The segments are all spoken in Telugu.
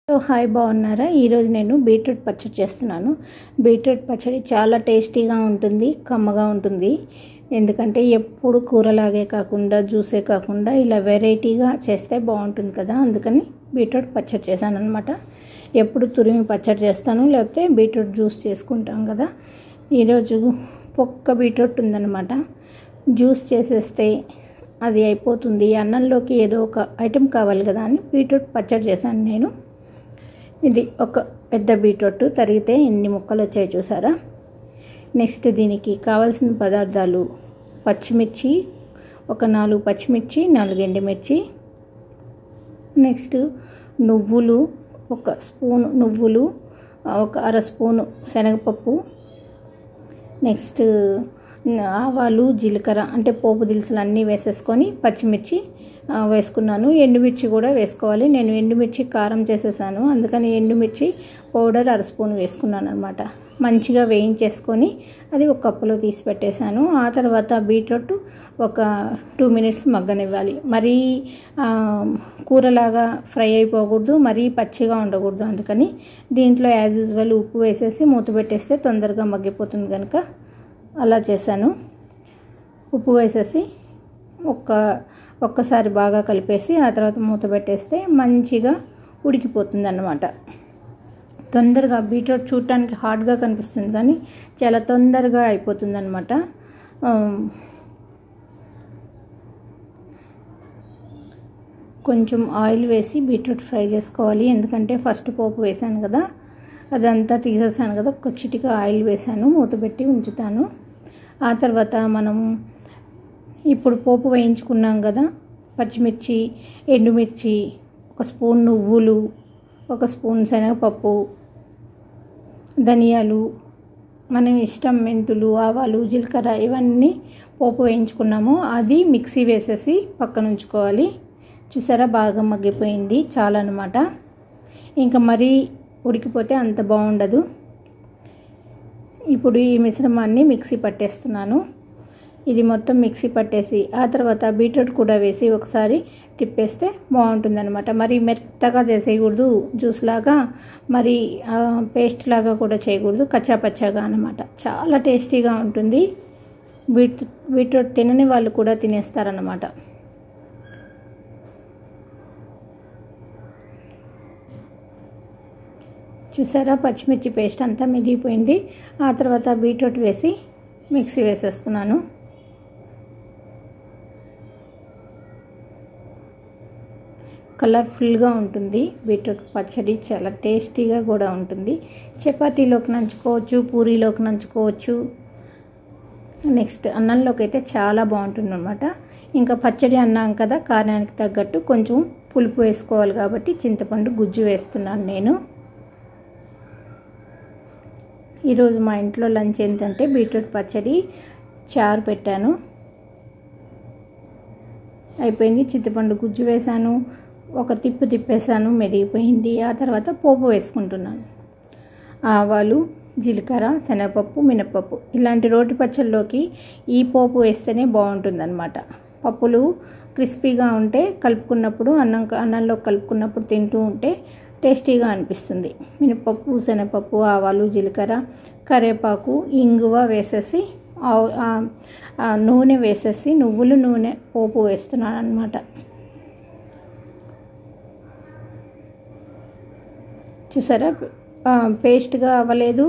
హాయ్ బాగున్నారా? ఈరోజు నేను బీట్రూట్ పచ్చడి చేస్తున్నాను. బీట్రూట్ పచ్చడి చాలా టేస్టీగా ఉంటుంది, కమ్మగా ఉంటుంది. ఎందుకంటే ఎప్పుడు కూరలాగే కాకుండా జ్యూసే కాకుండా ఇలా వెరైటీగా చేస్తే బాగుంటుంది కదా, అందుకని బీట్రూట్ పచ్చడి చేశాను అనమాట. ఎప్పుడు తురిమి పచ్చడి చేస్తాను, లేకపోతే బీట్రూట్ జ్యూస్ చేసుకుంటాం కదా. ఈరోజు ఒక్క బీట్రూట్ ఉందన్నమాట. జ్యూస్ చేసేస్తే అది అయిపోతుంది, అన్నంలోకి ఏదో ఒక ఐటెం కావాలి కదా అని బీట్రూట్ పచ్చడి చేశాను నేను. ఇది ఒక పెద్ద బీట్రూట్ తరిగితే ఎన్ని ముక్కలు వచ్చాయి చూసారా. నెక్స్ట్ దీనికి కావాల్సిన పదార్థాలు: పచ్చిమిర్చి ఒక 4 పచ్చిమిర్చి, 4 ఎండుమిర్చి. నెక్స్ట్ నువ్వులు ఒక స్పూను నువ్వులు, ఒక అర స్పూను శనగపప్పు. నెక్స్ట్ ఆవాలు, జీలకర్ర అంటే పోపు దినుసులు అన్నీ వేసేసుకొని పచ్చిమిర్చి వేసుకున్నాను. ఎండుమిర్చి కూడా వేసుకోవాలి. నేను ఎండుమిర్చి కారం చేసేసాను, అందుకని ఎండుమిర్చి పౌడర్ అర స్పూన్ వేసుకున్నాను అనమాట. మంచిగా వేయించేసుకొని అది ఒక కప్పులో తీసి పెట్టేశాను. ఆ తర్వాత బీట్రూట్ ఒక 2 మినిట్స్ మగ్గనివ్వాలి. మరీ కూరలాగా ఫ్రై అయిపోకూడదు, మరీ పచ్చిగా ఉండకూడదు. అందుకని దీంట్లో యాజ్ యూజువల్ ఉప్పు వేసేసి మూత పెట్టేస్తే తొందరగా మగ్గిపోతుంది కనుక అలా చేశాను. ఉప్పు వేసేసి ఒక్కసారి బాగా కలిపేసి ఆ తర్వాత మూత పెట్టేస్తే మంచిగా ఉడికిపోతుంది అన్నమాట. తొందరగా బీట్రూట్ చూడటానికి హార్డ్గా కనిపిస్తుంది కానీ చాలా తొందరగా అయిపోతుంది అన్నమాట. కొంచెం ఆయిల్ వేసి బీట్రూట్ ఫ్రై చేసుకోవాలి, ఎందుకంటే ఫస్ట్ పోపు వేసాను కదా, అదంతా తీసేసాను కదా. ఒక చిటిక ఆయిల్ వేసాను, మూత పెట్టి ఉంచుతాను. ఆ తర్వాత మనం ఇప్పుడు పోపు వేయించుకున్నాం కదా, పచ్చిమిర్చి, ఎండుమిర్చి, ఒక స్పూన్ నువ్వులు, ఒక స్పూన్ శనగపప్పు, ధనియాలు, మన ఇష్టం, మెంతులు, ఆవాలు, జీలకర్ర ఇవన్నీ పోపు వేయించుకున్నాము. అది మిక్సీ వేసేసి పక్కన ఉంచుకోవాలి. చూసారా, బాగా మగ్గిపోయింది చాలా అన్నమాట. ఇంకా మరీ ఉడికిపోతే అంత బాగుండదు. ఇప్పుడు ఈ మిశ్రమాన్ని మిక్సీ పట్టేస్తున్నాను. ఇది మొత్తం మిక్సీ పట్టేసి ఆ తర్వాత బీట్రూట్ కూడా వేసి ఒకసారి తిప్పేస్తే బాగుంటుంది అనమాట. మరి మెత్తగా చేసేయకూడదు జ్యూస్ లాగా, మరి పేస్ట్ లాగా కూడా చేయకూడదు, కచ్చాపచ్చాగా అనమాట. చాలా టేస్టీగా ఉంటుంది. బీట్రూట్ తినని వాళ్ళు కూడా తినేస్తారన్నమాట. చూసారా, పచ్చిమిర్చి పేస్ట్ అంతా మిగిలిపోయింది. ఆ తర్వాత బీట్రూట్ వేసి మిక్సీ వేసేస్తున్నాను. కలర్ఫుల్గా ఉంటుంది బీట్రూట్ పచ్చడి, చాలా టేస్టీగా కూడా ఉంటుంది. చపాతీలోకి నంచుకోవచ్చు, పూరీలోకి నంచుకోవచ్చు. నెక్స్ట్ అన్నంలోకి అయితే చాలా బాగుంటుంది అన్నమాట. ఇంకా పచ్చడి అన్నాం కదా, కారానికి తగ్గట్టు కొంచెం పులుపు వేసుకోవాలి కాబట్టి చింతపండు గుజ్జు వేస్తున్నాను నేను. ఈరోజు మా ఇంట్లో లంచ్ ఏంటంటే బీట్రూట్ పచ్చడి, చారు పెట్టాను. అయిపోయింది. చింతపండు గుజ్జు వేసాను, ఒక తిప్పేసాను, మెదిగిపోయింది. ఆ తర్వాత పోపు వేసుకుంటున్నాను. ఆవాలు, జీలకర్ర, శనగపప్పు, మినపప్పు. ఇలాంటి రోటి పచ్చళ్ళలోకి ఈ పోపు వేస్తేనే బాగుంటుందన్నమాట. పప్పులు క్రిస్పీగా ఉంటే కలుపుకున్నప్పుడు అన్నంలో కలుపుకున్నప్పుడు తింటూ ఉంటే టేస్టీగా అనిపిస్తుంది. మినపప్పు, శనగపప్పు, ఆవాలు, జీలకర్ర, కరివేపాకు, ఇంగువ వేసేసి నూనె వేసేసి నువ్వులు నూనె పోపు వేస్తున్నాను అన్నమాట. చూసారా, పేస్ట్గా అవ్వలేదు,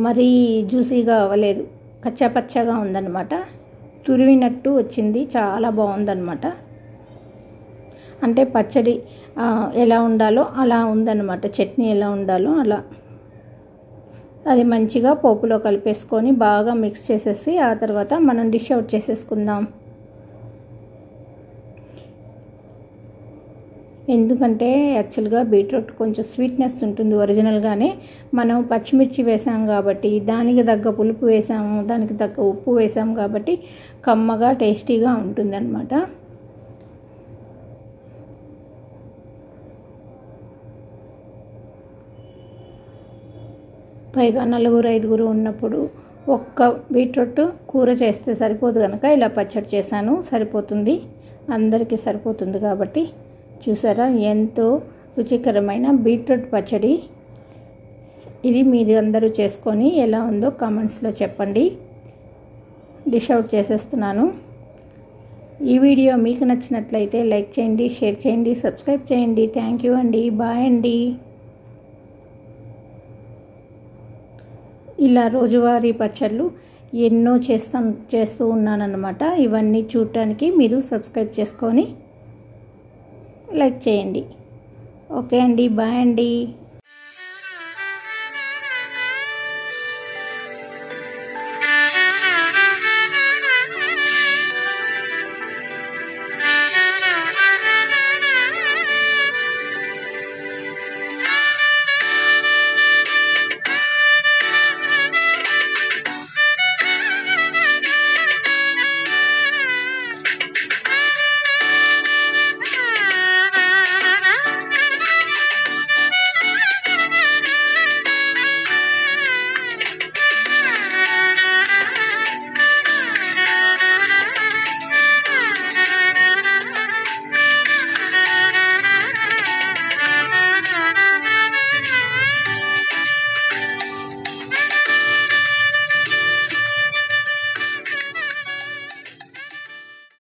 మరీ జ్యూసీగా అవ్వలేదు, కచ్చాపచ్చాగా ఉందన్నమాట. తురివినట్టు వచ్చింది, చాలా బాగుందన్నమాట. అంటే పచ్చడి ఎలా ఉండాలో అలా ఉందన్నమాట, చట్నీ ఎలా ఉండాలో అలా. అది మంచిగా పోపులో కలిపేసుకొని బాగా మిక్స్ చేసేసి ఆ తర్వాత మనం డిష్ అవుట్ చేసేసుకుందాం. ఎందుకంటే యాక్చువల్గా బీట్రూట్ కొంచెం స్వీట్నెస్ ఉంటుంది ఒరిజినల్గానే. మనం పచ్చిమిర్చి వేసాం కాబట్టి, దానికి తగ్గ పులుపు వేసాము, దానికి తగ్గ ఉప్పు వేసాము కాబట్టి కమ్మగా టేస్టీగా ఉంటుంది అన్నమాట. పైగా 4-5 ఉన్నప్పుడు ఒక్క బీట్రూట్ కూర చేస్తే సరిపోదు కనుక ఇలా పచ్చడి చేశాను. సరిపోతుంది, అందరికీ సరిపోతుంది కాబట్టి. చూసారా, ఎంతో రుచికరమైన బీట్రూట్ పచ్చడి. ఇది మీరు అందరూ చేసుకొని ఎలా ఉందో కామెంట్స్లో చెప్పండి. డిష్ అవుట్ చేసేస్తున్నాను. ఈ వీడియో మీకు నచ్చినట్లయితే లైక్ చేయండి, షేర్ చేయండి, సబ్స్క్రైబ్ చేయండి. థ్యాంక్ యూ అండి. బాయ్ అండి. ఇలా రోజువారీ పచ్చళ్ళు ఎన్నో చేస్తూ ఉన్నానన్నమాట. ఇవన్నీ చూడటానికి మీరు సబ్స్క్రైబ్ చేసుకొని లైక్ చేయండి. ఓకే అండి. బాయ్ అండి.